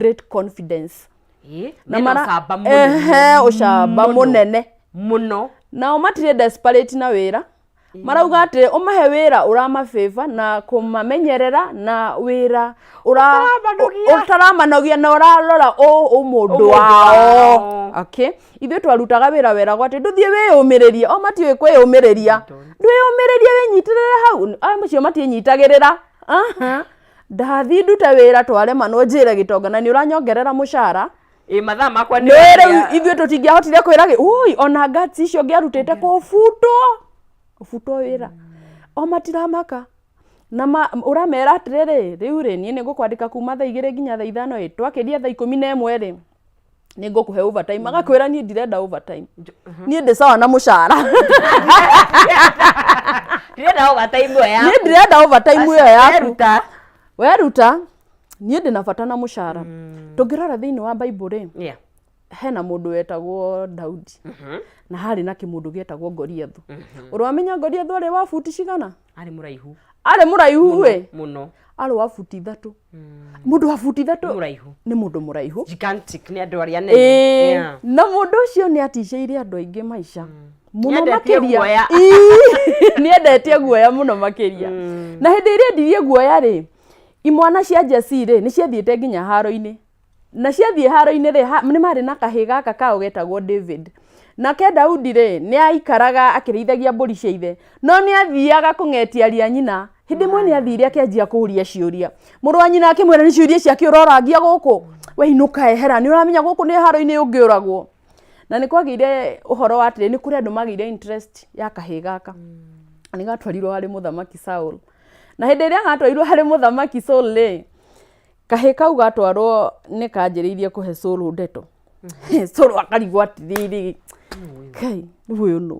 great confidence na ucamba munene muno na matire desperate na wira marauga ati umahe wira uramafeva na kumamenyerera na wira utaramanogia na urarora mundu wao. Okay, ithuĩ twarutaga wira wera gwate nduthie wiyumiririe o matiwe kwiyumiriria ndwiyumiririe winyitirire hau macio matinyitagirira ndathi ndute wira tware mano njire gitonga na ni uranyongerera mushara mathaa makwa ni ithuĩ tutingĩahotire kwĩra ui ona ngati icio ngiarutĩte kũbutwo wĩra o matiramaka na uramera atirĩrĩ rĩu rĩ niĩ nĩngũkwandĩka kuma thaa 2 nginya thaa 5 twakĩria thaa 11 rĩ nĩngũkũhe overtime agakwĩra niĩ ndirenda overtime niĩ ndĩ sawa na mũcara ndirenda overtime ya niĩ ndirenda overtime ĩyo yaku weruta niĩ ndĩ na bata na mũcara tũngĩrora thĩinĩ wa Bible rĩ hena mũndũ wetagwo Daudi na harĩ na kĩmũndũ gĩetagwo Goliath ũramenya Goliath arĩ wa futi cigana arĩ mũraihu we mũno arĩ wa futi 3 mũndũ wa futi 3 mũraihu nĩ mũndũ mũraihu gigantic nĩ andũ arĩa nene na mũndũ ũcio nĩ aticĩire andũ aingĩ maica mũno makĩria nĩ endetie guoya mũno makĩria na hĩndĩ ĩrĩa ndirie guoya rĩ imwana cia Jesse rĩ nĩ ciathiĩte nginya haro-inĩ na ciathiĩ haro-inĩ rĩ nĩ marĩ na kahĩ gaka kao getagwo David nake Daudi rĩ nĩ aikaraga akĩrĩithagia mbũri cia ithe no nĩ athiaga kũng'etia aria nyina hĩndĩ ĩmwe nĩ athire akĩanjia kũũria ciũria mũrũ wa nyina akĩmwĩra nĩ ciũria ciake ũrorangia gũkũ we inũka ehera nĩ ũramenya gũkũ nĩ haro-inĩ ũngĩũragwo na nĩ kwagĩire ũhoro wa atĩrĩ nĩ kũrĩ andũ magĩire interest ya kahĩ gaka nĩ gatwarirwo harĩ mũthamaki Saul na hĩndĩ ĩrĩa gatwarirwo harĩ mũthamaki Saul rĩ kahĩ kau gatwarwo nĩ kanjĩrĩirie kũhe Saul ndeto Saul akarigwo atĩrĩrĩ kai ũyũ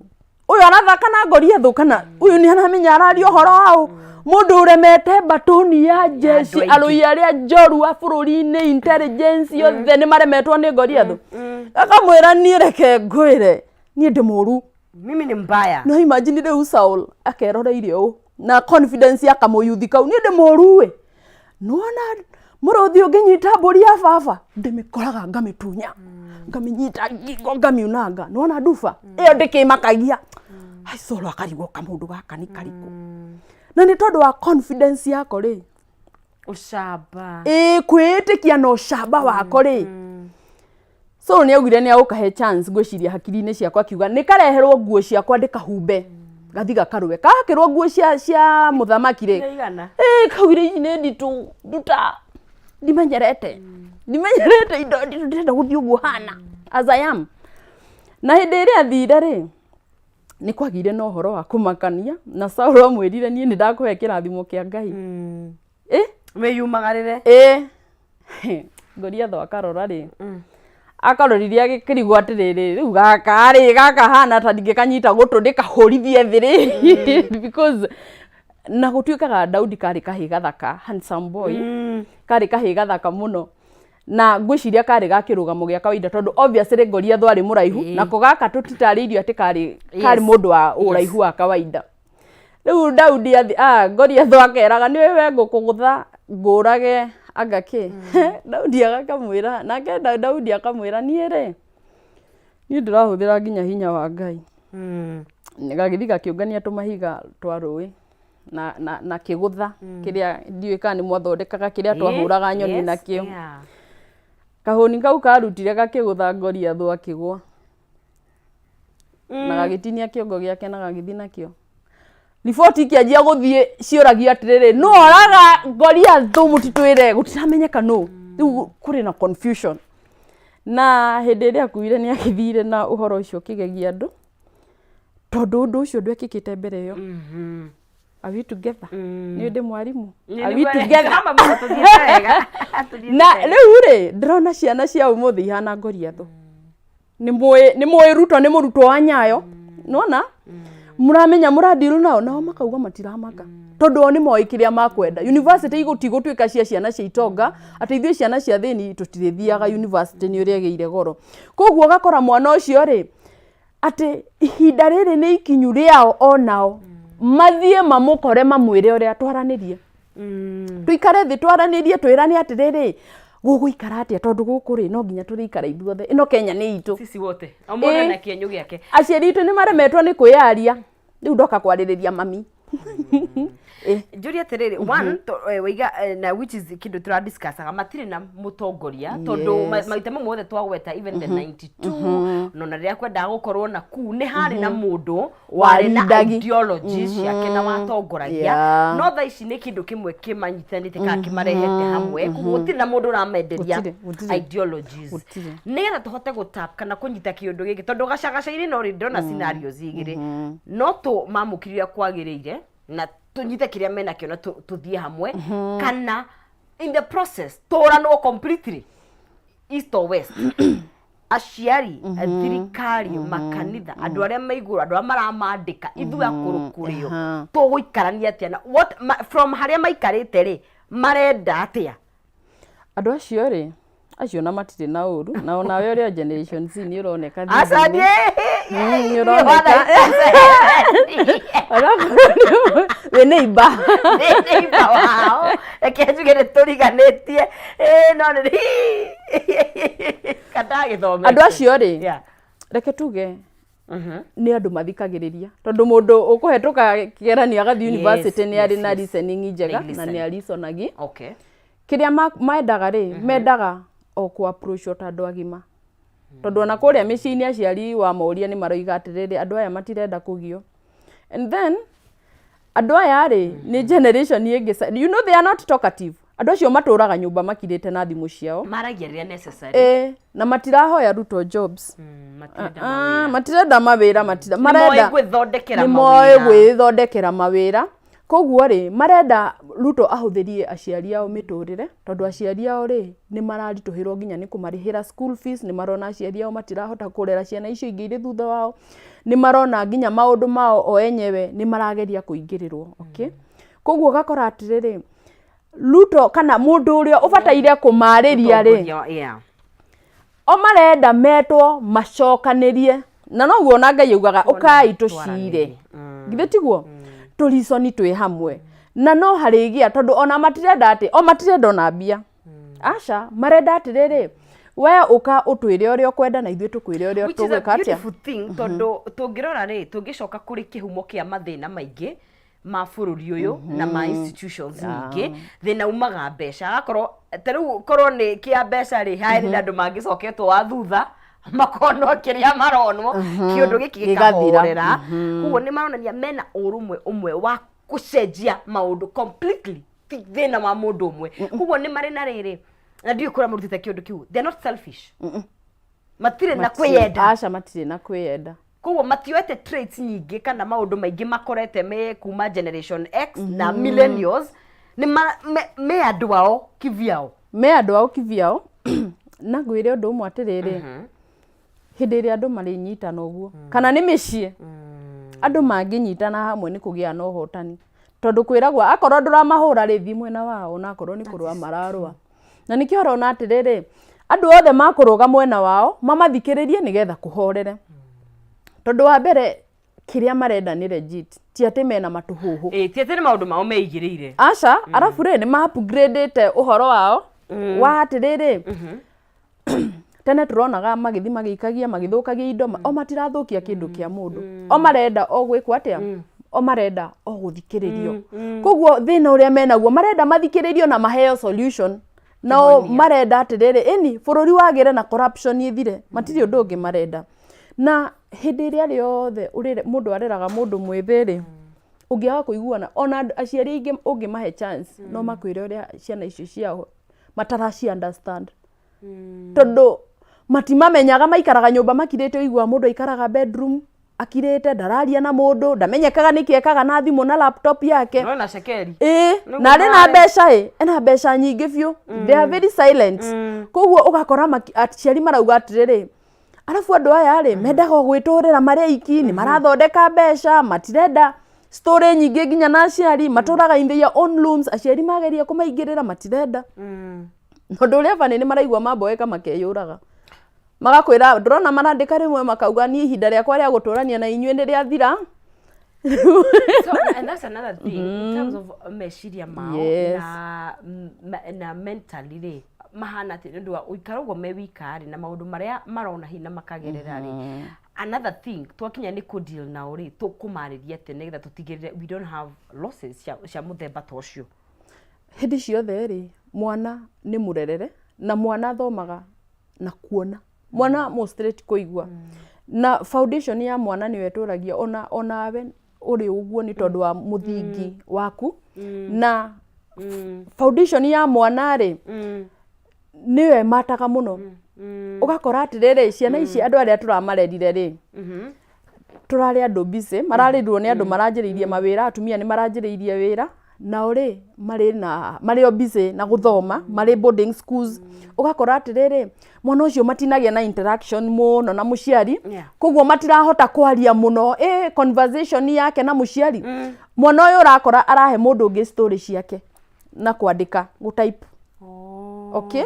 arathaka na Goliath kana ũyũ nĩ aramenya araria ũhoro wao mũndũ ũremete batoni ya jeshi arũi arĩa njoru a bũrũri-inĩ intelligence yothe nĩ maremetwo nĩ Goliath akamwĩra niĩ reke ngwĩre niĩ ndĩ mũru mimi ni mbaya no imagine rĩu Saul akeroreire ũũ na confidence ya kamũyuthi kau niĩ ndĩ mũru we nona mũrũthi ũngĩnyita mbũri ya baba ndĩmĩkoraga ngamĩtunya ngamĩnyita ngingo ngamiunanga nona nduba ĩyo ndĩkĩmakagia Saul akarigwo kamũndũ gaka nĩ karĩkũ na nĩ tondũ wa confidence yako rĩ ucamba kwĩĩtĩkia na ũcamba wako rĩ Saul nĩ augire nĩ agũkahe chance ngwĩciria hakiri-inĩ ciakwa akiuga nĩ kareherwo nguo ciakwa ndĩkahumbe gathi gakarũe kakĩrwo nguo cia mũthamaki rĩ kaugire ici nĩ nditũ nduta ndimenyerete indo nditũ ndĩrenda gũthiĩ ũguo hana as I am na hĩndĩ ĩrĩa athire rĩ nĩ kwagire na ũhoro wa kũmakania na Saul amwĩrire niĩ nĩ ndakũhe kĩrathimo kĩa Ngai wĩyumagarĩre Goliath akarora rĩ akaroririe agĩkĩrigwo atĩrĩrĩ rĩu gaka hana ta ndingĩkanyita gũtũ ndĩkahũrithie thĩ rĩ because na gũtuĩkaga Daudi karĩ kahĩ gathaka handsome boy karĩ kahĩ gathaka mũno na ngwĩciria karĩ gakĩrũgamo gĩa kawaida tondũ obviously Goliath arĩ mũraihu na gaka tũtitarĩirio atĩ karĩ mũndũ wa ũraihu wa kawaida rĩu Daudi Goliath akeraga nĩ wewe ngũkũgũtha ngũrage agakĩ Daudi agakamwĩra nake Daudi akamwĩra niĩ rĩ niĩ ndĩrahũthĩra nginya hinya wa Ngai gagĩthi gakĩũngania tũmahiga twa rũĩ na kĩgũtha kĩrĩa ndiũĩ kana nĩ mwathondekaga kĩrĩa twahũraga nyoni nakĩo kahũni kau karutire gakĩgũtha Goliath akĩgwa na gagĩtinia kĩongo gĩake na gagĩthi nakĩo riboti ikĩanjia gũthiĩ ciũragia atĩrĩrĩ no oraga Goliath mũtitwĩre gũtiramenyeka no rĩu kũrĩ na confusion na hĩndĩ ĩrĩa akuire nĩ agĩthire na ũhoro ũcio ũkĩgegia andũ tondũ ũndũ ũcio ndwekĩkĩte mbere ĩyo are we together nĩ ndĩ mwarimũ are we together na rĩu rĩ ndĩrona ciana cia ũmũthĩ ihana Goliath nĩ mũĩ Ruto nĩ mũrutwo wa Nyayo nona mũramenya mũrandiru nao makauga matiramaka tondũ o nĩ moĩ kĩrĩa makwenda university igũtigũtuĩka cia ciana cia itonga atĩ ithuĩ ciana cia thĩni tũtirethiaga university nĩ ũrĩa ĩgĩire goro koguo gakora mwana ũcio rĩ atĩ ihinda rĩrĩ nĩ ikinyu rĩao onao mathiĩ mamũkore mamwĩre ũrĩa twaranĩrie tuikare thĩ twaranĩrie twĩrane atĩrĩrĩ gũgũikara atĩa tondu gũkũ rĩ no nginya tũrĩikara ithuothe ĩno Kenya nĩ itũ sisi wote omona na kĩenyũ gĩake aciari itũ nĩ maremetwo nĩ kwĩyaria rĩu ndoka kwarĩrĩria mami Julia terere one wiga na which is kindu tura discussaga matire na mutongoria tondu maita mothe twagweta even the 92 no na ria kwenda gukorwo na ku ni hari na mundu wari na ideologies yake na watongoragia no tha ici ni kindu kimwe kimanyitanite ka kimarehete hamwe gutire na mundu ramenderia ideologies nigetha tuhote gutap kana kunyita kiundu giki tondu gacagacaire no ri ndona scenarios igiri no tu mamukiria kwagiriire na tunyite kiria mena kio na tuthie hamwe kana in the process toranwo completely east or west aciari thirikari makanitha andu aria maiguru andu maramandika ithu akurukurio tuguikarania atia na what from haria maikarite ri marenda atia andu acio ri acio na matire na uru na ona we uri generation Z ni uroneka asadi ni uroneka we neighbor wao ekejugere turiganetie no ni kadage thome andu acio ri reke tuge ni andu mathikagiriria tondu mundu ukuhetuka kigeranio agathi university ni ari na listening njega na ni alisonagi okay kiria maendaga ri mendaga o ku approach ota andu agima tondu ona kuria micini aciari wa moria ni maroiga atiriri andu aya matirenda kugio and then andu aya ri ni generation yengi you know they are not talkative andu acio maturaga nyumba makirite na thimu ciao maragiria necessary na matirahoya ruto jobs matirenda mawira marenda gwithondekera mawira koguo ri marenda ruto ahuthirie aciari ao miturire tondu aciari ao ri ni mararituhirwo nginya ni kumarihira school fees ni marona aciari ao matirahota kurera ciana icio ingi iri thutha wao ni marona nginya maundu mao o enyewe ni marageria kuingirirwo okay koguo gakora atiriri ruto kana mundu uria ubataire kumariria ri o marenda metwo macokanirie na no guo Ngai yugaga ukai tucire githe tiguo tuliconi twi hamwe na no harigia tondu ona matirenda ati o matirenda ona mbia aca marenda atiriri we uka utwire uria ukwenda na ithuĩ tukwire uria tugwika atia tondu tungirora ri tungicoka kuri kihumo kia mathina maingi ma bururi uyu na ma institutions ingi thina umaga mbeca akorwo tariu korwo ni kia mbeca ri hairi na andu mangicoketwo wa thutha makono kiria maronwo kiundu giki gikathirira kuo ni maronania mena urumwe umwe wa kucenjia maundu completely thina wa mundu umwe kuo ni mari na riri na ndio kura murutite kiundu kiu they are not selfish matire na kwiyenda aca matire na kwiyenda kuo matiwete traits nyingi kana maundu maingi makorete me kuma generation X na millennials ni me andu ao kiviao na gwire undu umwe atiriri hindi ria andu mari nyitana uguo kana ni micii andu manginyitana hamwe ni kugia na uhotani tondu kwiragwa akorwo nduramahura ri thi mwena wao na akorwo ni kurwa mararwa na nikio rona atiriri andu othe makuruga mwena wao mamathikiririe nigetha kuhorere tondu wa mbere kiria marenda ni legit ti ati mena matuhuhu ti ati ni maundu mao meigiriire aca arafu ri ni ma upgrade uhoro wao wa atiriri tene turonaga magithi magikagia magithukagia indo o matirathukia kindu kia mundu o marenda o gwikwa atia o marenda o guthikiririo koguo thina uria menaguo marenda mathikiririo na maheo solution no marenda atiriri ini bururi wagire na corruption ithire matiri undu ungi marenda na hindi iria riothe urire mundu areraga mundu mwithiri ungiaga kuiguana ona aciari ingi ungimahe chance no makwire uria ciana icio ciao mataraci understand tondu matimamenyaga maikaraga nyumba makirite igwa mundu aikaraga bedroom akirite ndararia na mundu ndamenyekaga nikiekaga na thimu na laptop yake no na shekeri na ri na mbeca ena mbeca nyingi biu they are very silent koguo ugakora aciari marauga atiriri arafu andu aya ri mendaga gwiturira mari aiki ni marathondeka mbeca matirenda story nyingi nginya na aciari maturaga in their own rooms aciari mageria kumaingirira matirenda ndu uria bani ni maraigwa mamboeka makeyuraga magakwira ndrona marandika rimwe makauga ni ihinda riakwa ria guturania na inyue ni ria thira so and that's another thing in terms of meshiria mao na mentally mahana ati ndu uikaro me wikari na maundu maria marona hina makagerera ri another thing twakinya ni ku deal na uri tukumariria ati nigetha tutigirire we don't have losses cia muthemba tocio hindi ciothe ri mwana ni murerere na mwana thomaga na kuona mwana mo straight kuigua na foundation ya mwana ni weturagia onawe uri uguo ni tondu wa muthingi waku na foundation ya mwana ri niwe mataga muno ugakora atiriri ciana ici andu aria turamarerire ri turari andu busy mararirwo ni andu maranjiriirie mawira atumia ni maranjiriirie wira na uri mari busy na guthoma mari boarding schools ugakora atiriri mwana ucio matinagia na interaction muno na muciari koguo matirahota kwaria muno conversation yake na muciari mwana uyu urakora arahe mundu ungi story ciake na kwandika gutype okay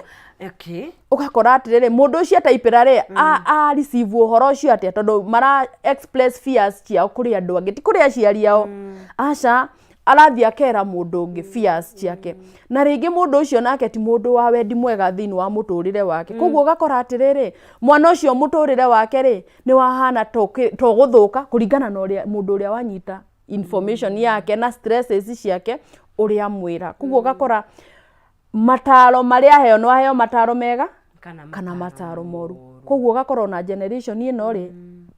ugakora atiriri mundu ucio typera ri a receive uhoro ucio atia tondu mara express fears ciao kuri andu angi ti kuri aciari ao aca arathia kera mundu ungi fears ciake na ringi mundu ucio nake ti mundu wa wendi mwega thini wa muturire wake koguo ugakora atiriri mwana ucio muturire wake ri ni wahana to guthuka kuringana na uria mundu uria wanyita information yake na stresses ciake uria mwira koguo ugakora mataro maria heo no heo mataro mega kana mataro moru koguo ugakora na generation ino ri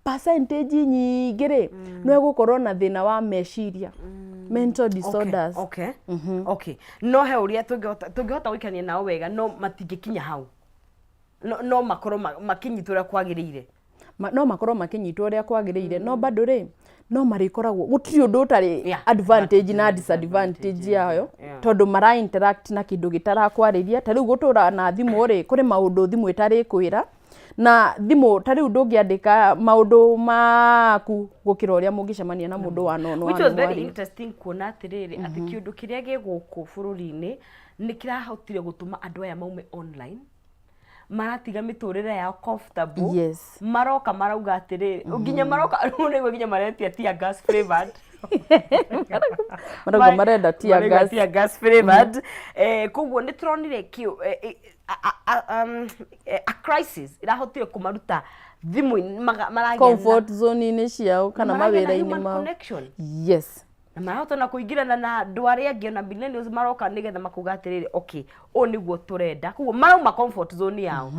percentage nyingi ri no egukorwo na thina wa meciria mental disorders okay no he uria tungihota gwikania nao wega no matingikinya hau no makorwo makinyitwa kwagirire no makorwo makinyitwa uria kwagirire no bado ri no marikoragwo gutiri undu utari advantage na disadvantage yayo tondu mara interact na kindu gitarakwariria ta riu gutura na thimu ri kuri maundu thimu itari kwira na thimu ta riu ndungiandika maundu maku gukira uria mungicemania na mundu wa nono which was very interesting kuona atiriri ati kindu kiria giguku bururi-ini ni kirahotire gutuma andu aya maume online maratiga miturire yao comfortable maroka marauga atiriri nginya maroka niguo nginya maretia tear gas flavored marenda tear gas flavored koguo ni turonire a crisis irahotire kumaruta thimu maragenda comfort zone ni ciao kana mawira-ini mao na marahota na kuingirana na andu aria angi na millennials maroka nigetha makuga atiriri okay o niguo turenda koguo marauma comfort zone yao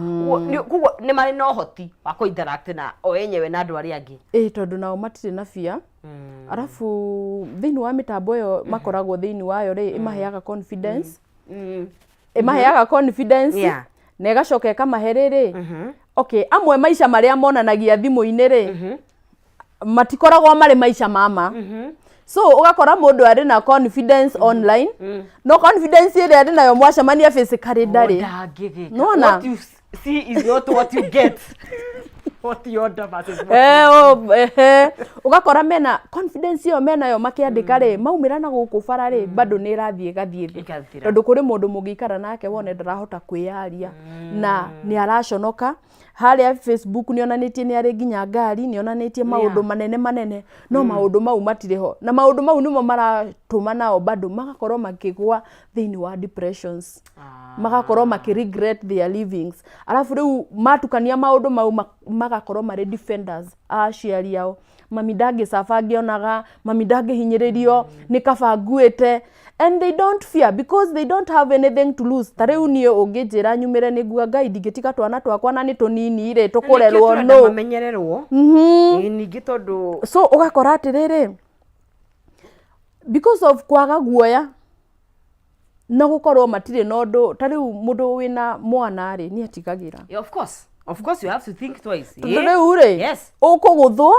koguo ni mari no hoti wa ku interact na o enyewe na andu aria angi tondu nao matire na fear arafu thini wa mitambo yo makoragwo thini wayo ri imaheaga confidence imaheaga confidence na igacoka kamaherere okay amwe maisha maria monanagia thimu-ini ri matikoragwo mari maisha mama so ugakora mundu ari na confidence online no confidence iri ari nayo mwacemania physically ndari no na what you see is not what you get what you order versus ugakora mena confidence yo mena yo makiandika ri maumira na guku bara ri bado ni rathie gathie tondu kuri mundu mungikara nake wone ndarahota kwiyaria na ni araconoka haria Facebook ni onanitie ni ari ginya ngari ni onanitie maundu manene no maundu mau matiriho na maundu mau nimo maratuma nao bado magakorwo makigwa thini wa depressions magakorwo makiregret their livings alafu riu matukania maundu mau magakorwo mari defenders aciari yao mami ndage safangi onaga mami ndage hinyiririo ni kabanguite and they don't fear because they don't have anything to lose tariu ni ungijira nyumire ni gua ngai ndigitika twana twakwa na ni tunini ire tukurerwo no mamenyererwo ningi tondu so ugakora atiriri because of kwaga guoya na gukorwo matire nondu tariu mundu wina mwana ri ni atigagira of course you have to think twice riu ri ukuguthwo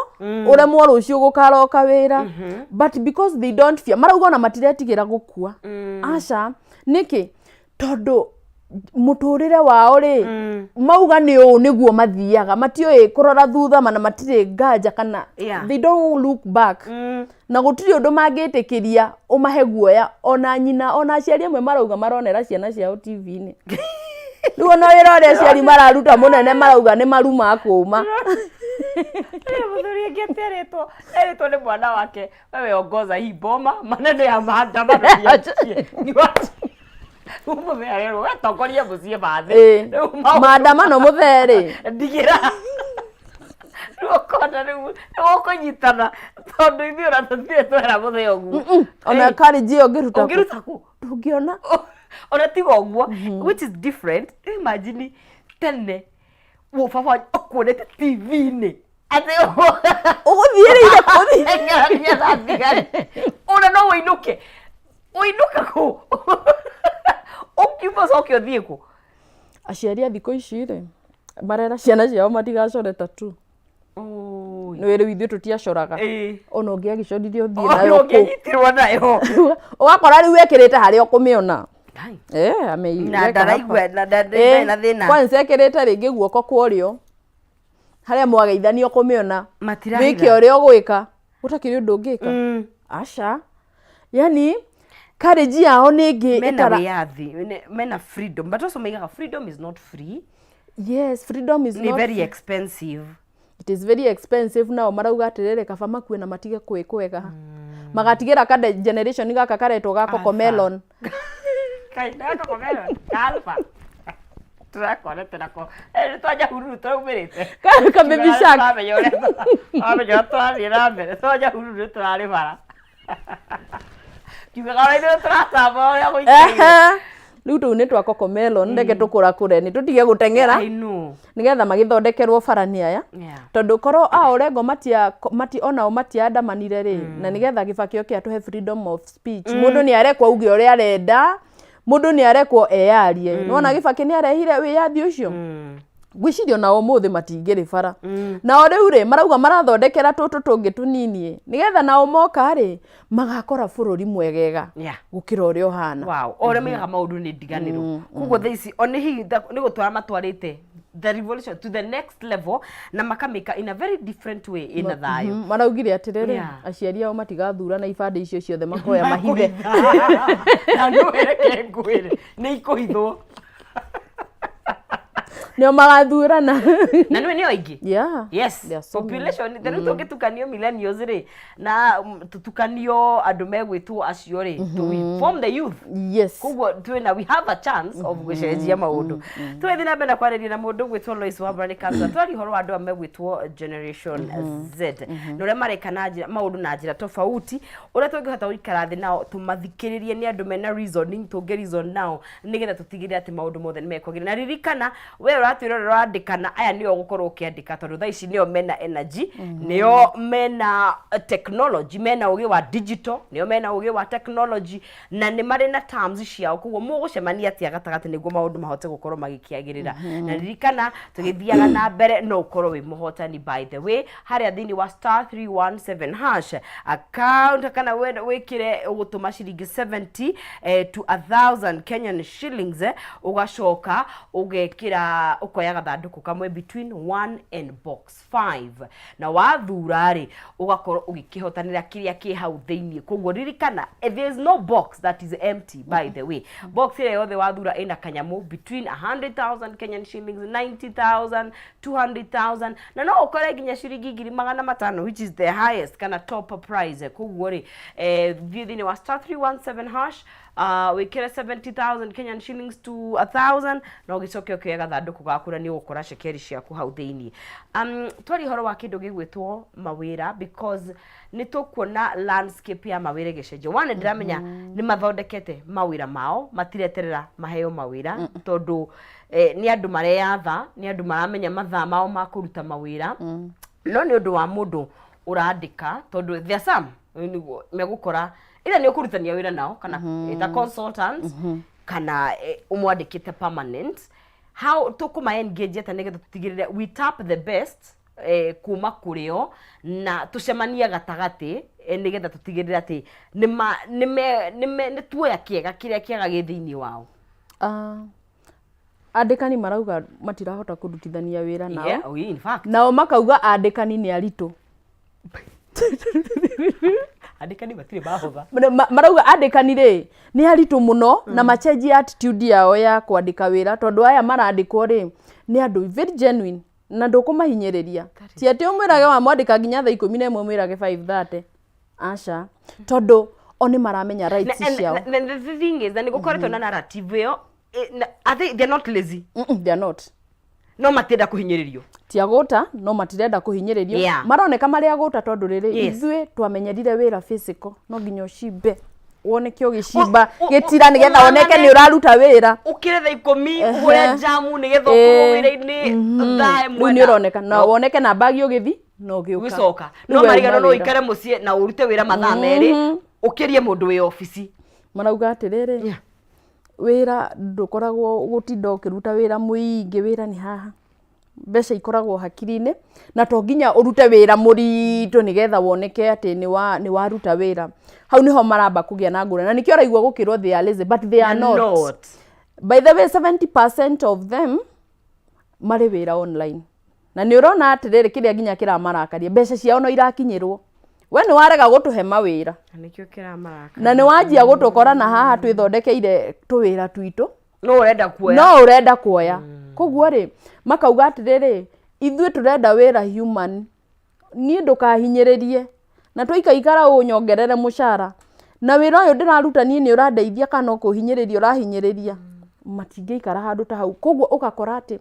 uremwo rucio gukaroka wira but because they don't fear marauga na matiretigira gukua aca niki tondu muturire wao ri mauga ni u niguo mathiaga matioi kurora thutha mana matire nganja kana they don't look back na gutiri undu mangitikiria umahe guoya ona nyina ona aciari amwe marauga maronera ciana ciao TV-ini Ruo no wira ciari mararuta munene marauga ni maruma kuma. Muthuri ngeteretwo ni mwana wake wewe ongoza hii boma maneno ya maandamano ya ni watu Umuthere we tongoria mucie bathe. Maandamano muthere. Ndigira. Rokona riu ukunyitana tondu ithi ora tuthire twera muthe ogu. Ona courage ongiruta. Ongiruta ku. Tungiona. Ona tiga uguo which is different. Imagine tene wo baba akuonete TV-inĩ atĩ ũgũthiĩrĩire kũthi ona no ũinũke kũ ũkiuma coke ũthiĩ kũ. Aciari a thikũ ici rĩ marera ciana ciao matigacore tatu. Nĩ wĩrĩ ithuĩ tũtiacoraga ona ũngĩagĩcorithio ũthiĩ nayo kũ ũngĩnyitirwo nayo ũgakora rĩu wekĩrĩte harĩa ũkũmĩona. Na ndaraigua na thĩna. Kwanza ekĩrĩte rĩngĩ guoko kwa ũrĩo harĩa mwageithanio kũmĩona wĩke ũrĩa ũgwĩka gũtakĩrĩ ũndũ ũngĩka. Aca yani courage yao nĩ ĩngĩ mena wĩyathi mena freedom but also maigaga freedom is not free. Yes, freedom is not very expensive. It is very expensive. Nao marauga atĩrĩrĩ kaba makue na matige kwĩkwega magatigĩra kada generation gaka karetwo ga Cocomelon. Kaina Cocomelon alpha turakorete nako twaja hururu twaumĩrĩte ka baby shark amenyo twathiĩ na mbere twaja hururu tũrarĩ bara kiugaga wĩthĩ tũratamba ũrĩa gũikĩire rĩu tũu nĩ twa Cocomelon ndeke tũkũrakũre nĩ tũtige gũteng'era nĩgetha magĩthondekerwo bara nĩ aya tondũ korwo Orengo onao matiandamanire rĩ na nĩgetha Kibaki oke atũhe freedom of speech mũndũ nĩ arekwo uge ũrĩa arenda mundu ni arekwo eyarie nona Kibaki ni arehire wiyathi ucio gwicirio na umuthi matingiri bara na riu ri marauga marathondekera tutu tungi tunini nigetha nao moka ri magakora bururi mwegega gukira uria uhana wow ore mega maundu ni ndiganiro kugo theici oni hi ni gutwara matwarite the revolution to the next level na makamika in a very different way in thayo maraugire atiriri aciari ao matigathura na ibande icio ciothe makoya mahithe na no ereke ngwire ni ikuhithwo nio magathurana na nĩ oingi yes so population then tũngĩtukanio millennials rĩ na tutukanio andũ megwĩtwo acio rĩ to form the youth koguo twina we have a chance of gũcenjia maũndũ twĩthi na mbere kwarĩria na mũndũ gwĩtwo Lois Wambura Kanza twari horo andũ megwĩtwo generation Z na ũrĩa mareka na njĩra maũndũ na njĩra tofauti ũrĩa tũngĩhota gũikara thĩ nao tũmathikĩrĩrie nĩ andũ mena reasoning tũngĩ reason nao nĩgetha tũtigĩrĩre atĩ maũndũ mothe nĩ mekwagĩrĩra na ririkana we ũratwĩrora ũrandĩkana aya nĩo gũkorwo ũkĩandĩka tondũ thaa ici nĩo mena energy nĩo mena technology mena ũgĩ wa digital nĩo mena ũgĩ wa technology na nĩ marĩ na terms ciao koguo mũgũcemania atĩa gatagatĩ nĩguo maũndũ mahote gũkorwo magĩkĩagĩrĩra na ririkana tũgĩthiaga na mbere no ũkorwo wĩ mũhotani by the way harĩa thĩinĩ wa *317# account kana wĩkĩre ũgũtũma ciringi 70 to 1000 Kenyan shillings ũgacoka ũgekĩra ukoya gathanduku kamwe between 1 and box 5 na wathura ri ugakorwo ugikihotanira kiria ki hau theinie koguo ririkana there is no box that is empty by the way box ile yothe wathura ina kanyamu between 100,000 Kenyan shillings 90,000 200,000 na no ukore ginya shiringi 500 which is the highest kana top prize koguo ri thini wa *317# wikire 70,000 Kenyan shillings to 1,000 na ugicoke ukioya gathanduku gaku na ni ugukora cekeri ciaku hau thiini twari horo wa kindu gigwitwo mawira because ni tukuona landscape ya mawira gicenje wane ndiramenya ni mathondekete mawira mao matireterera maheo mawira tondu ni andu mareyatha ni andu maramenya mathaa mao ma kuruta mawira no ni undu wa mundu urandika tondu there some megukora ila ni ukurutania wira nao kana eta consultants kana umwandikite permanent how tukuma engage ata nigetha tutigirire we tap the best kuma kurio na tucemania gatagati nigetha tutigirire ati ni tuoya kiega kiria kiega githiini wao andikani marauga matirahota kurutithania wira nao in fact nao makauga andikani ni aritu andikani batire bahotha marauga andikani ri ni aritu muno na machange attitude yao ya kwandika wira tondu aya marandikwo ri ni andu very genuine na ndukumahinyiriria ti ati umwirage wa mwandika nginya thaa 11 mwirage 5:30 aca tondu oni maramenya rights ciao. The thing is, ni gukoretwo na narrative yo, I think they're not lazy. They're not. No matenda kuhinyiririo. Ti agota no matirenda kuhinyiririo. Maroneka mari agota tondu riri ithue twamenyerire wira physical no nginya ucimbe. Wone kio gicimba gitira nigetha woneke ni uraruta wira. Ukire tha 10 ugure jamu nigetha ukorwo wira-ini thae mwana. Ni uroneka na woneke na bagi ugithi no giuka. Wicoka. No marigano no ikare mucie na urute wira mathaa meri ukirie mundu wi ofisi. Marauga atiriri. Wira ndukoragwo gutinda ukiruta wira muingi wira ni haha. Mbeca ikoragwo hakiri-ini na to nginya urute wira muritu nigetha woneke ati ni waruta wira. Hau niho maramba kugia na ngura na nikio raigwa gukirwo they are lazy but they are not. By the way 70% of them mari wira online. Na ni urona atiriri kiria nginya kiramarakaria mbeca ciao no irakinyirwo. We ni warega gutuhe mawira. Nikio kiramarakaria. Na ni wanjia gutukora na haha twithondekeire tuwira twitu. No urenda kuoya. No urenda kuoya. Koguo ri makauga atiriri ithue turenda wira human. Ni ndukahinyiririe. Na tuikaikara unyongerere mushara. Na wira uyu ndiraruta ni urandeithia kana ukuhinyiriria urahinyiriria. Matingiikara handu ta hau. Koguo ukakora ati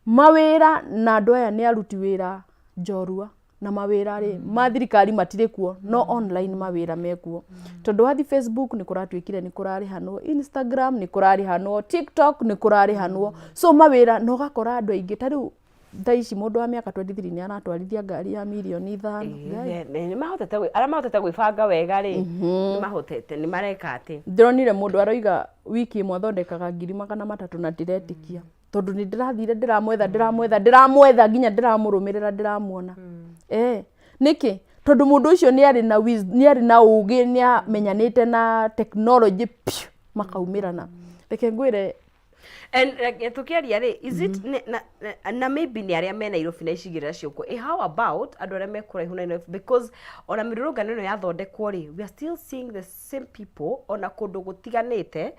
mawira na andu aya ni aruti wira njorua. Na mawira ri mathirikari matire kuo no online mawira mekuo. Tondu wathi Facebook ni kuratwikire ni kurari hanwo, Instagram ni kurari hanwo, TikTok ni kurari hanwo. So mawira no gakora andu aingi tariu thaici mundu wa miaka 23 ni aratwarithia ngari ya milioni 5. Ni mahotete ara mahotete gwibanga wega ri ni mahotete ni mareka ati ndironire mundu aroiga wiki imwe thondekaga 300 na diretikia tondu ni ndirathire ndiramwetha nginya ndiramurumirira ndiramuona niki tondu mundu ucio ni ari na ugi ni amenyanite na technology makaumirana reke ngwire. And tukiaria ri is it na maybe ni aria mena Nairobi na icigirira cioko how about andu aria mekuraihu na Nairobi because ona mirurungano ino yathondekwo ri we are still seeing the same people ona kundu gutiganite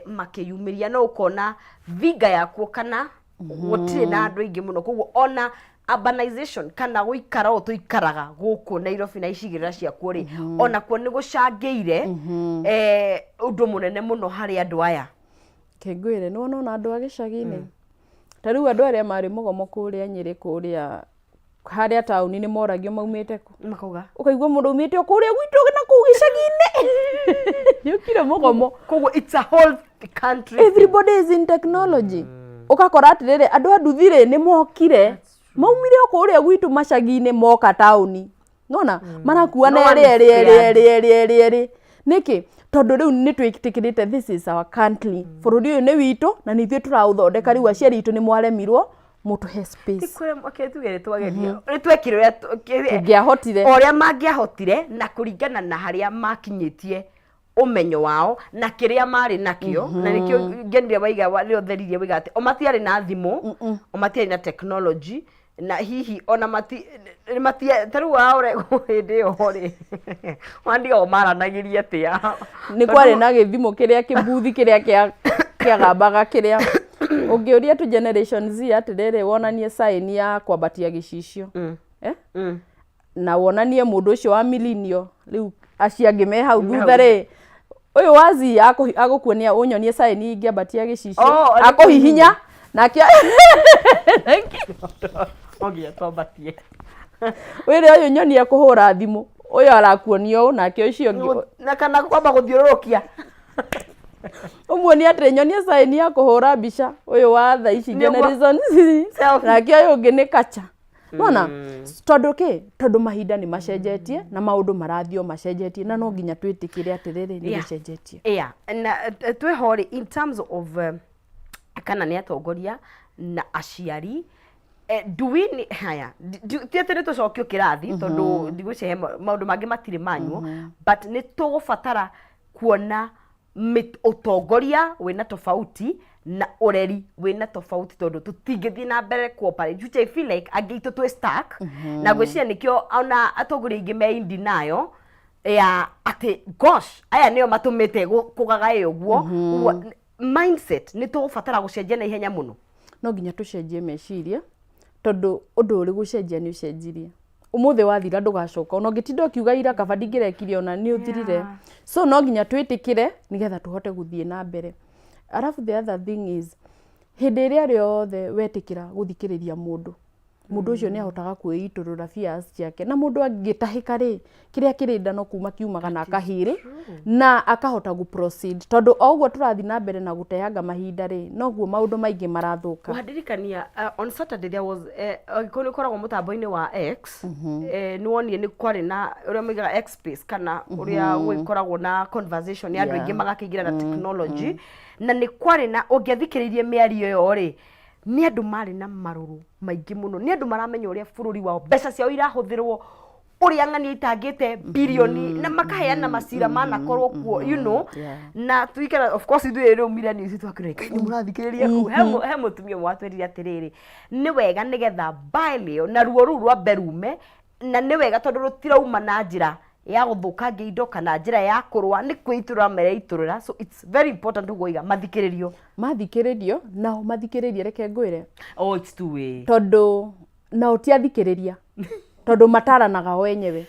makiyumiria no ukona viga yakuo kana gutire na andu aingi muno koguo ona urbanization kana guikara o tuikaraga guku Nairobi na icigirira ciakuo ri ona kuo ni gucangeire undu munene muno hari andu aya kengwire no na andu agicagi-ini tariu andu aria mari mugomo kuria Nyeri kuria haria tauni ni moragio maumite ku makauga ukaigwa mundu umite kuria gwitu na ku gicagi-ini ni kire mugomo koguo it's a whole country everybody is in technology ukakora atiriri andu anduthire ni mokire maumire kuria gwitu macagi-ini moka tauni nona marakuwa na eri niki tondu riu ni twitikirite this is our country bururi uyu ni witu na ni thie turauthondeka riu aciari itu ni mwaremirwo mutuhe space tikure aketugere twagerio ni twekire ngiahotire oria mangiahotire na kuringana na haria makinyitie umenyo wao na kiria mari nakio na nikio ngendire baiga rio theririe baiga ati o matiari na thimu o matiari na technology na hihi ona mati taru waore hindi ori wandi o maranagiria atia ni kwari na githimo kiria kibuthi kiria kia gambaga kiria ungiuria tu generation Z atirere wonanie sign ya kwambatia gicicio na wonanie mundu ucio wa millennial riu aciangi me hau thutha ri uyu wazi agukuonia unyonie sign ingiambatia gicicio akuhihinya nakio ogia twambatie wire uyu nyonie kuhura thimu uyu arakuonio nakio ucio na kana kwamba guthiurukia umuonia ati nyonie sign ya kuhura mbica uyu wa tha ici generation nakio uyu ungi ni kacha Mwana tondu mahinda ni macenjetie na maundu marathio macenjetie na no nginya twitikire atiriri ni macenjetie na twehori in terms of kana ni atongoria na aciari do we need haya tietere tucokio kirathi tondu ndigwice maundu mangi matire manyu but ni tugubatara kuona utongoria wina tofauti na ureri wina tofauti tondu tutingithii na mbere cooperate which I feel like ageitu twi stuck na gwiciria nikio ona atongoria ingi me indi nayo ya ati gosh aya nio matumite kugagae uguo mindset ni tugubatara gucenjia na ihenya muno no nginya tucenjie meciria tondu undu uri gucenjia ni ucenjirie umuthe wathira ndugacoka ona ngitinda ukiuga ira kaba ndingĩrekire ona nĩ ũthirire so no nginya twĩtĩkĩre nigetha tũhote gũthiĩ na mbere. Arafu the other thing is hĩndĩ ĩrĩa rĩothe wetĩkĩra gũthikĩrĩria mũndũ ũcio nĩ ahotaga kwĩitũrũra fears ciake, na mũndũ angĩtahĩka rĩ kĩrĩa kĩrĩnda no kuma kiumaga na akahĩrĩ na akahota proceed, tondũ o ũguo tũrathiĩ na mbere na gũteanga mahinda rĩ noguo maũndũ maingĩ marathũka. Wadirikania on Saturday there was nĩ koragwo mũtambo-inĩ wa X nĩ wonire nĩ kwarĩ na ũrĩa moigaga X space kana ũrĩa gũkoragwo na conversation ya andũ aingĩ magakĩingĩra na technology na nĩ kwarĩ na ũngĩathikĩrĩirie mĩario ĩyo rĩ nĩ andũ marĩ na marũrũ maingĩ mũno, nĩ andũ maramenya ũrĩa bũrũri wao mbeca ciao irahũthĩrwo ũrĩa ng'ania itangĩte bilioni na makaheana macira manakorwo kuo you know na tuikara of course ithuĩ rĩu millennials twakĩrĩ nĩ mũrathikĩrĩria kũ he mũtumia mwatwerire atĩrĩrĩ nĩ wega nĩgetha bailio na ruo rũu rwa mberume na nĩ wega tondũ rũtirauma na njĩra ya gũthũkangia indo kana njĩra ya kũrũa nĩ kwĩitũrũra mereitũrũra, so it's very important ũgũiga mathikĩrĩrio nao mathikĩrĩrie reke ngwĩre it's two way tondũ nao tiathikĩrĩria tondũ mataranaga o enyewe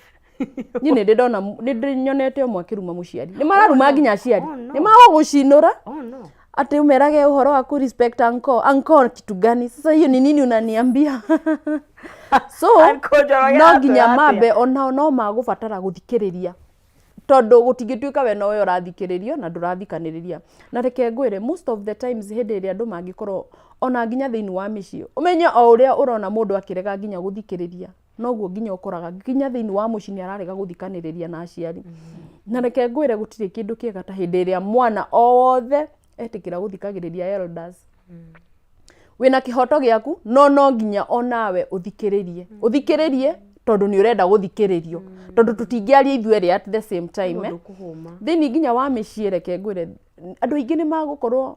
niĩ nĩ ndĩndona nĩ ndĩnyonete ũmwe akĩruma mũciari nĩ mararuma nginya aciari nĩ magũgũcinũra ati umerage uhoro wa ku respect uncle kitu gani sasa hiyo ni nini unaniambia so no nginya mambe ona no magũbatara gũthikĩrĩria tondu gutingĩtuĩka we nowe ũrathikĩrĩrio na ndũrathikanĩrĩria na reke ngwĩre most of the times hĩndĩ ĩrĩa andũ mangĩkorwo ona nginya thĩinĩ wa mĩciĩ ũmenye o ũrĩa ũrona mũndũ akĩrega nginya gũthikĩrĩria noguo nginya ũkoraga nginya thĩinĩ wa mũciĩ nĩ ararega gũthikanĩrĩria na aciari na reke ngwĩre gũtirĩ kĩndũ kĩega ta hĩndĩ ĩrĩa mwana o wothe etĩkĩra gũthikagĩrĩria elders wĩna kĩhoto gĩaku no nginya onawe ũthikĩrĩrie tondũ nĩ ũrenda gũthikĩrĩrio tondũ tũtingĩaria ithuerĩ at the same time thĩinĩ nginya wa mĩciĩ reke ngwĩre andũ aingĩ nĩ magũkorwo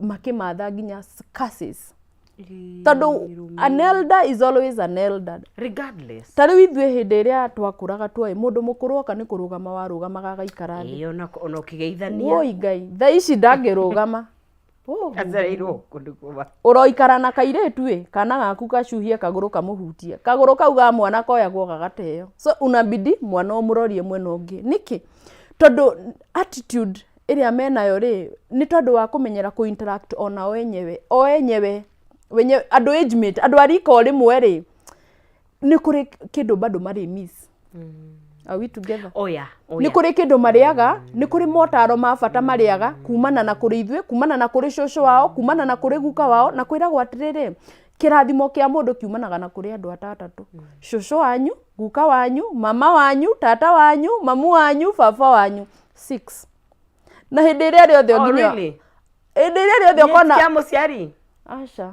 makĩmatha nginya curses tondũ an elder is always an elder regardless ta rĩu ithuĩ hĩndĩ ĩrĩa twakũraga tuoĩ mũndũ mũkũrũ oka nĩ kũrũgama warũgamaga agaikara thĩ ona ũkĩgeithania woi Ngai thaa ici ndangĩrũgama azereirwo kũndũ kuva ũroikara na kairĩtu kana gaku gacuhie kagũrũ kamũhutie kagũrũ kau ga mwana koyagwo gagateo so unabidi mwana ũmũrorie mwena ũngĩ nĩkĩ tondũ attitude ĩrĩa menayo rĩ nĩ tondũ wa kũmenyera kũ interact ona o enyewe andũ age mate andũ arika rĩmwe rĩ nĩ kũrĩ kĩndũ bado marĩ miss are we together nĩ kũrĩ kĩndũ marĩaga nĩ kũrĩ motaro ma bata marĩaga kumana na kũrĩ ithuĩ kumana na kũrĩ cũcũ wao kumana na kũrĩ guka wao na kwĩragwo atĩrĩrĩ kĩrathimo kĩa mũndũ kiumanaga na kũrĩ andũ atatatũ cũcũ wanyu guka wanyu mama wanyu tata wanyu mamu wanyu baba wanyu 6 na hĩndĩ ĩrĩa rĩothe nginya hĩndĩ ĩrĩa rĩothe ũkona kĩa mũciari aca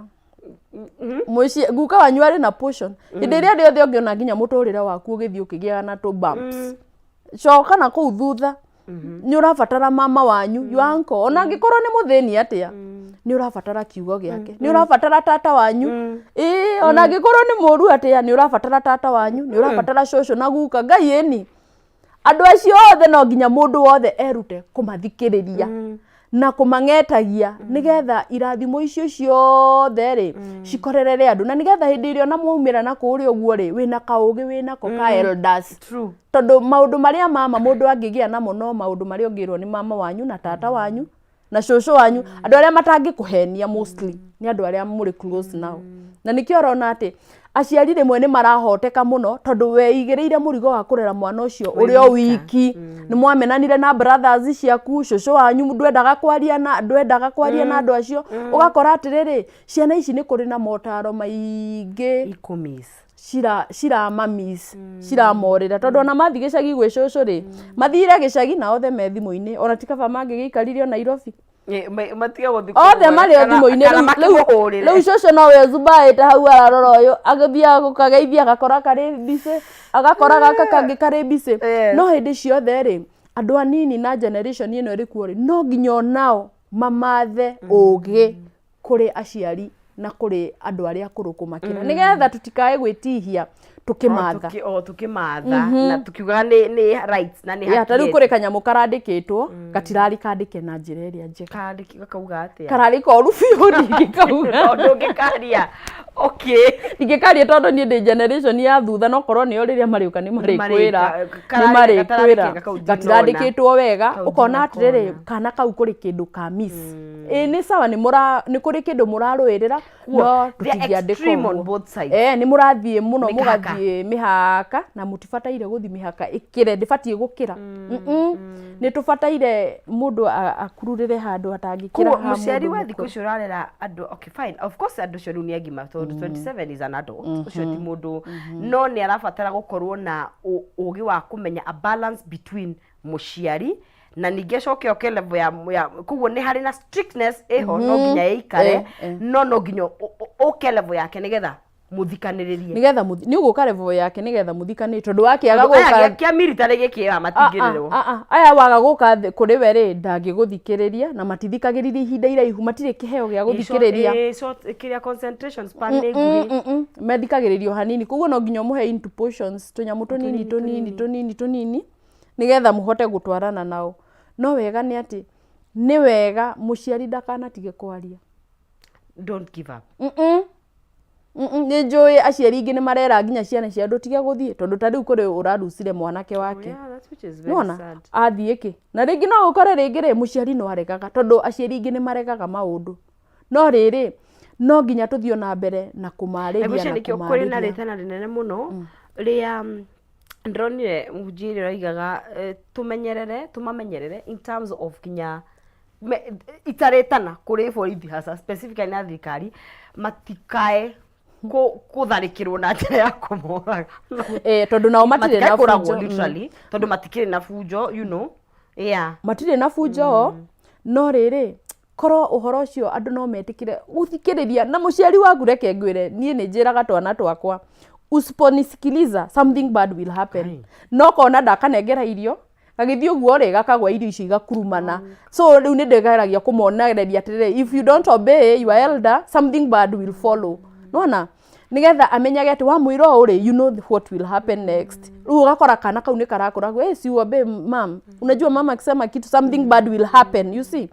mũciĩ guka wanyu arĩ na portion hĩndĩ ĩrĩa rĩothe ũngĩona nginya mũtũrĩre waku ũgĩthiĩ ũkĩgĩaga na tũ bumps coka na kũu thutha nĩ ũrabatara mama wanyu your uncle ona angĩkorwo nĩ mũthĩni atĩa nĩ ũrabatara kiugo gĩake nĩ ũrabatara tata wanyu ona angĩkorwo nĩ mũru atĩa nĩ ũrabatara tata wanyu nĩ ũrabatara cũcũ na guka Ngai ĩni andũ acio othe no nginya mũndũ wothe erute kũmathikĩrĩria na kũmang'etagia nĩgetha irathimo icio ciothe rĩ cikorerere andũ na nĩgetha hĩndĩ ĩrĩa ona mwaumĩra na kũrĩa ũguo rĩ wĩna kaũgĩ wĩnako ka elders tondũ maũndũ marĩa mama mũndũ angĩgĩa namo no maũndũ marĩa ũngĩrwo nĩ mama wanyu na tata wanyu na cũcũ wanyu andũ arĩa matangĩkũhenia mostly nĩ andũ arĩa mũrĩ close nao na nĩkĩo ũrona atĩ aciari rĩmwe nĩ marahoteka mũno tondũ weigĩrĩire mũrigo wa kũrera mwana ũcio ũrĩ o wiki nĩ mwamenanire na brothers ciaku cũcũ wanyu ndwendaga kwaria na andũ acio ũgakora atĩrĩrĩ ciana ici nĩ kũrĩ na motaro maingĩ ciramamis ciramorĩra tondũ ona mathiĩ gĩcagi gwĩ cũcũ rĩ mathire gĩcagi na othe me thimũ-inĩ ona tikaba mangĩgĩikarire o Nairobi othe marĩ o thimũ-inĩ rĩu cũcũ nowe zumbaĩte hau ararora ũyũ agĩthiaga gũkageithia agakora karĩ mbicĩ agakora gaka kangĩ karĩ mbicĩ no hĩndĩ ciothe rĩ andũ anini na generation ĩno ĩrĩ kuo rĩ no nginya onao mamathe ũgĩ kũrĩ aciari na kũrĩ andũ arĩa akũrũ kũmakĩra nĩgetha tũtikae gwĩtihia tukĩmatha na tukiuga nĩ rights na nĩ haki tarĩu kũrĩ kanyamũ karandĩkĩtwo gatirari kandĩke na njĩra ĩrĩa njega gakauga atĩa karari koru biũ ndingĩkauga ndũngĩkaria Okay. Ndingĩkaria tondũ niĩ ndĩ generation ya thutha no korwo nĩo rĩrĩa marĩũka nĩ marĩkwĩra gatirandĩkĩtwo wega ũkona atĩrĩrĩ kana kau kũrĩ kĩndũ ka miss. Nĩ sawa nĩ kũrĩ kĩndũ mũrarũĩrĩra no tũtingĩandĩkwo. Nĩ mũrathiĩ mũno mũgathiĩ mĩhaka na mũtibataire gũthiĩ mĩhaka ĩkĩre ndĩbatiĩ gũkĩra. Nĩ tũbataire mũndũ akururĩre handũ atangĩkĩra ha mũndũ. Mũciari wa thikũ ici ũrarera andũ okay fine of course andũ cio rĩu nĩ agima tondũ 27 is an adult ucio ti mũndũ no nĩ arabatara gũkorwo na ũgĩ wa kũmenya a balance between mũciari na ningĩ coke oke level ya koguo nĩ harĩ na strictness eho no nginya ĩikare no nginya oke level yake nĩgetha muthikanĩrĩrie nĩgetha nĩ ũgũka level yake nĩgetha muthikanĩrie tondũ wakĩaga gũka kĩa military gĩkĩra matingĩrĩrwo aya waga gũka kũrĩ we rĩ ndangĩgũthikĩrĩria na matithikagĩrĩria ihinda iraihu matirĩ kĩheo gĩa gũthikĩrĩria kĩrĩa concentration span nĩ nguhĩ methikagĩrĩrio hanini koguo no nginya mũhe into portions tũnyamũ tũnini nĩgetha mũhote gũtwarana nao no wega nĩ atĩ nĩ wega mũciari ndakanatige kwaria don't give up nĩ njũĩ aciari ingĩ nĩ marera nginya ciana cia andũ tige gũthiĩ tondũ ta rĩu kũrĩ ũrarucire mwanake wake nona athiĩ kĩ na rĩngĩ no ũkore rĩngĩ rĩ mũciari no aregaga tondũ aciari ingĩ nĩ maregaga maũndũ no rĩrĩ no nginya tũthiĩ na mbere na kũmarĩria na kũmarĩria kũrĩ na rĩtana rĩnene mũno rĩa ndronire mũhunjia roigaga tũmamenyerere in terms of kinya itarĩtana kũrĩ borithi hasa specifically na thirikari matikae kutharikirwo na njĩra ya kũmũraga tondũ nao matirĩ na bunjo literally tondũ matikĩrĩ na bunjo you know matirĩ na bunjo no rĩrĩ korwo ũhoro ũcio andũ no metĩkĩre gũthikĩrĩria na mũciari waku reke ngwĩre niĩ nĩ njĩraga twana twakwa usiponisikiliza something bad will happen no kona ndakanengera irio gagĩthiĩ ũguo rĩ gakagwa irio icio igakurumana so rĩu nĩ ndĩgeragia kũmonereria atĩrĩrĩ if you don't obey your elder something bad will follow nona nigetha amenyage ati wa mwiro uri you know what will happen next rĩu ũgakora kana kau nĩ karakũra si uobe mam unajua mama akisema kitu something bad will happen you see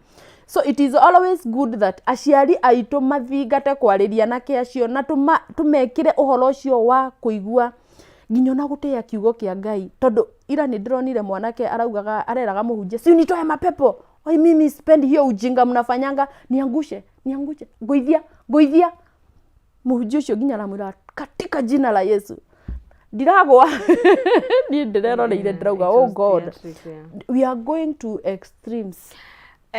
so it is always good that aciari aitũ mathingate kwarĩria nake acio na tumekire ũhoro ũcio wa kũigua nginya na gũtĩa kiugo kĩa Ngai tondũ ira nĩ ndĩronire mwanake araugaga areraga mũhunjia si unitoe mapepo oi mimi spend hiyo ujinga mnafanyanga niangushe ngoithia mũhunjia ũcio nginya aramwĩra katika jina la Yesu ndiragwa ni ndĩreroreire ndĩrauga oh God we are going to extremes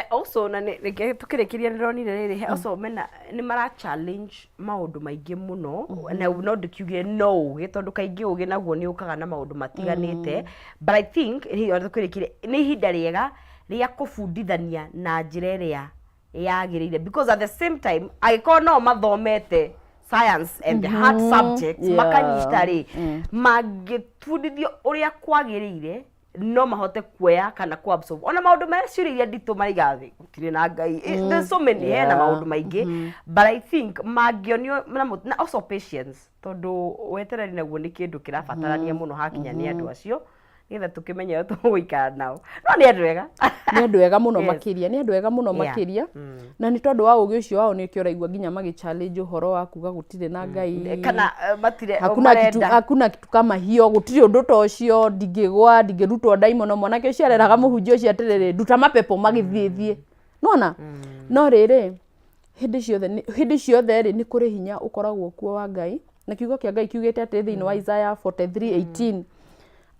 also na tukĩrĩkĩria ndĩronire rĩrĩ also mena nĩ mara challenge maũndũ maingĩ mũno na no ndĩkiuge no ũgĩ tondũ kaingĩ ũgĩ naguo nĩ ũkaga na maũndũ matiganĩte but I think tukĩrĩkĩria nĩ ihinda rĩega rĩa kũbundithania na njĩra ĩrĩa yagĩrĩire because at the same time agĩkorwo no mathomete science and the hard subjects makanyita rĩ mangĩbundithio ũrĩa kwagĩrĩire no mahote kuoya kana ku absorb ona maũndũ marĩa ciũrĩria nditũ mariga thĩ gũtirĩ na Ngai there's so many na maũndũ maingĩ but I think mangĩonio na also patience tondũ wetereri naguo nĩ kĩndũ kĩrabatarania mũno hakinya nĩ andũ acio nĩgetha tũkĩmenye tũgũikara nao no nĩ andũ wega nĩ andũ wega mũno makĩria na nĩ tondũ wa ũgĩ ũcio wao nĩ kĩoraigua nginya magi challenge ũhoro wa kuga gũtirĩ na Ngai kana matire hakuna kitu kama hiyo gũtirĩ ũndũ ta ũcio ndingĩrutwo ndaimono mwanake ũcio areraga mũhunjia ũcio atĩrĩrĩ nduta mapepo magĩthiĩ nona no rĩrĩ hĩndĩ ciothe rĩ nĩ kũrĩ hinya ũkoragwo kuo wa Ngai na kiugo kĩa Ngai kiugĩte atĩ thĩinĩ wa Isaiah 43:18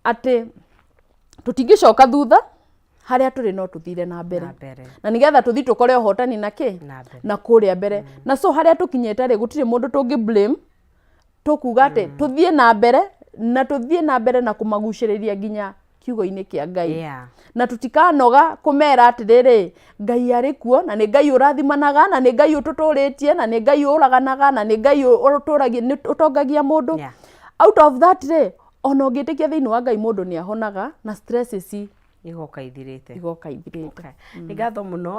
atĩ tũtingĩcoka thutha harĩa tũrĩ no tũthire na mbere na nĩgetha tũthi tũkore ũhotani na kũrĩa mbere na so harĩa tũkinyĩte rĩ gũtirĩ mũndũ tũngĩ blame tũkuga atĩ tũthiĩ na mbere na kũmagucĩrĩria nginya kiugo-inĩ kĩa Ngai na tũtikanoga kũmera atĩrĩrĩ Ngai arĩ kuo na nĩ Ngai ũrathimanaga na nĩ Ngai ũtũtũrĩtie na nĩ Ngai ũraganaga na nĩ Ngai ũtongagia mũndũ out of that rĩ ona ũngĩtĩkia thĩinĩ wa Ngai mũndũ nĩ ahonaga na stress ici igoka ithirĩte nĩ ngatho mũno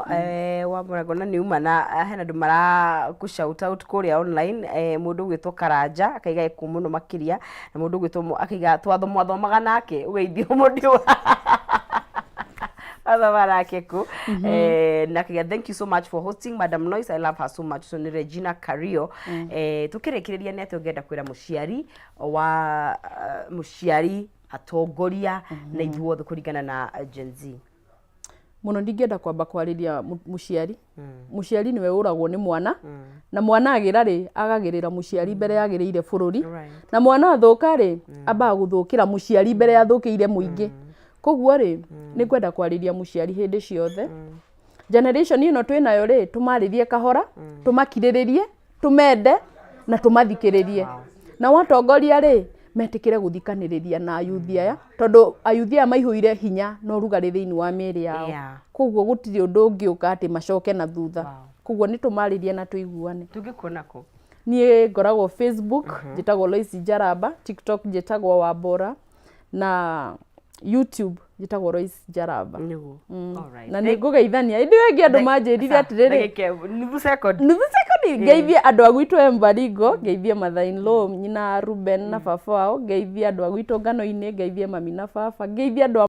wa mũrango na nĩ uma na hena andũ mara shout out kũrĩa online mũndũ ũgwĩtwo Karanja akaiga ĩkũ mũno makĩria na mũndũ ũgwĩtwo akaiga twathomaga nake ũgeithio mũndũ Adhabara Keku. Nakia, thank you so much for hosting Madam Noise. I love her so much. So ni Regina Cario. Tukirekereria ni ati ungenda kwira muciari wa muciari atongoria na ithuothe kuringana na Gen Z. Muno ndingenda kwamba kwariria muciari. Muciari niwe uragwo ni mwana na mwana agira ri agagirira muciari mbere yagiriire bururi na mwana athuka ri amba guthukira muciari mbere yathukiire muingi. Koguo ri ni kwenda kwariria muciari hindi ciothe. Generation ino twinayo ri tumaririe kahora, tumakiriririe, tumende na tumathikiririe. Na watongoria ri metikire guthikaniriria na ayuthi aya tondu ayuthi aya maihuire hinya no rugari thiini wa miiri yao. Koguo gutiri undu ungiuka ati macoke na thutha. Koguo ni tumaririe na tuiguane. Tungikuona ku Nie ngoragwo Facebook njitagwo Lois Jaraba, TikTok njitagwo Wabora na YouTube njitagwo Lois Jaraba. Alright. Na ni ngugeithania ndi wengi andu manjirire atiriri nuthu second ngeithie andu agwitu Embaringo, ngeithie mother-in-law nyina Ruben na baba wao, ngeithie andu agwitu ngano-ini, ngeithie mami na baba, ngeithie andu